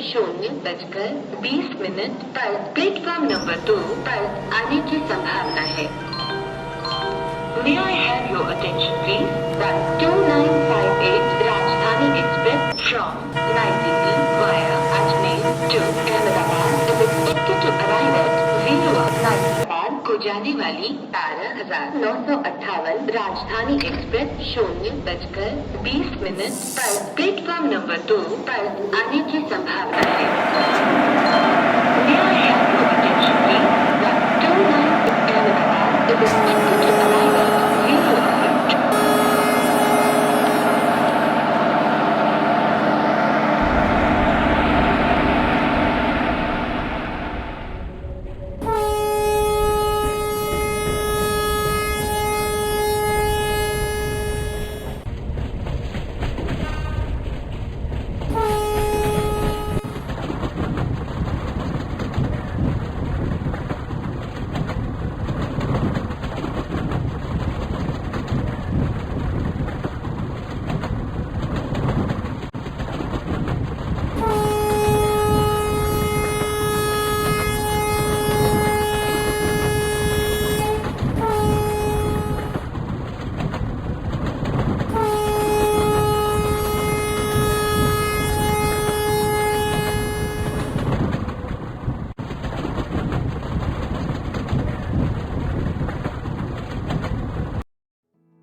0:20 पर platform number 2 पर आने की संभावना है। May I have your attention please? 12958 Rajdhani Express from Nairobi via Ajmer to Ahmedabad is expected to arrive at 0:19 को जाने वाली 12,958 राजधानी एक्सप्रेस 0:20 पर प्लेटफॉर्म नंबर 2 पर आने की संभावना है। May I have your attention please? 129 Ahmedabad is expected to arrive at 0:19.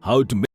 How to make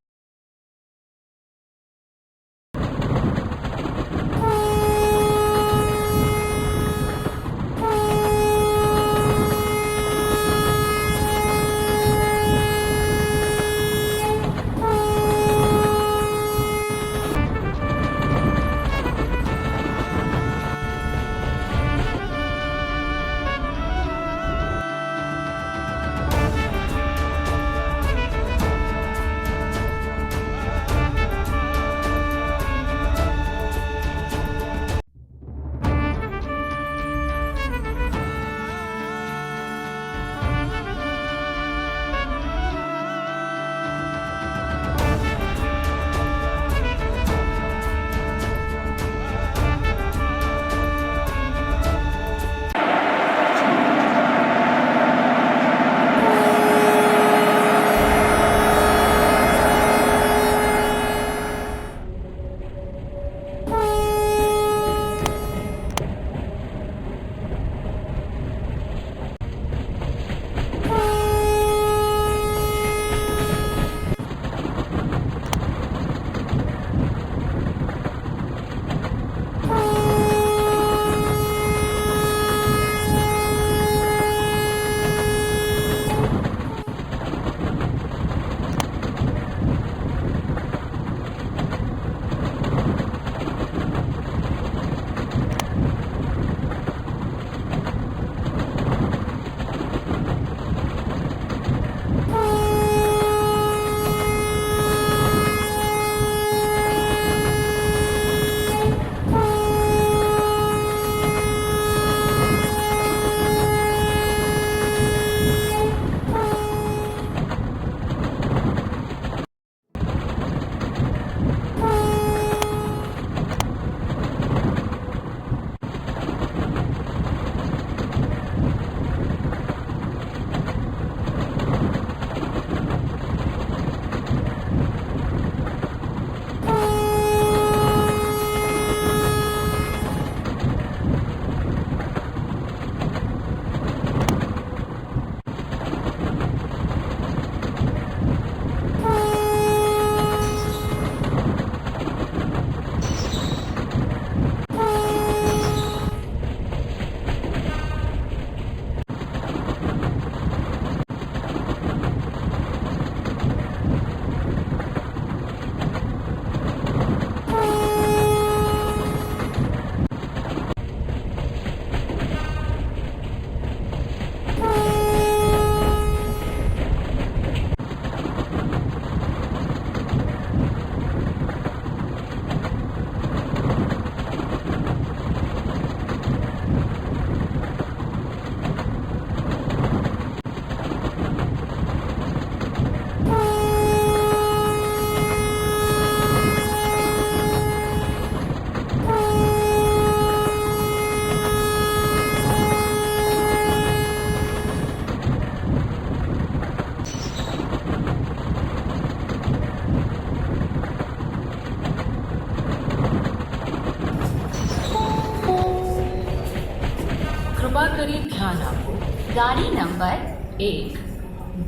કૃપા કરી ધ્યાન આપો ગાડી નંબર 1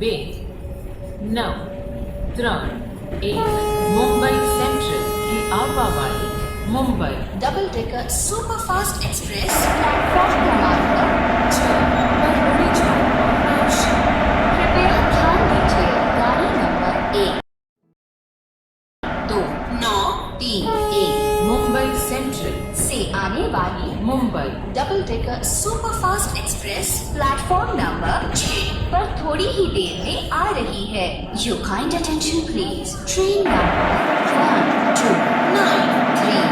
2 9 3 1 મુંબઈ સેન્ટ્રલથી આવવાવાળી Mumbai double decker superfast express platform क्रमांक 6 પર ઉડી જવામાં આવશે कृपया ध्यान दीजिए गाड़ी नंबर 1 2 9 3 1 मुंबई सेंट्रल से आने वाली Mumbai double decker superfast express platform number 6 पर थोड़ी ही देर में आ रही है। Your kind attention please. Train number 1 2 9 3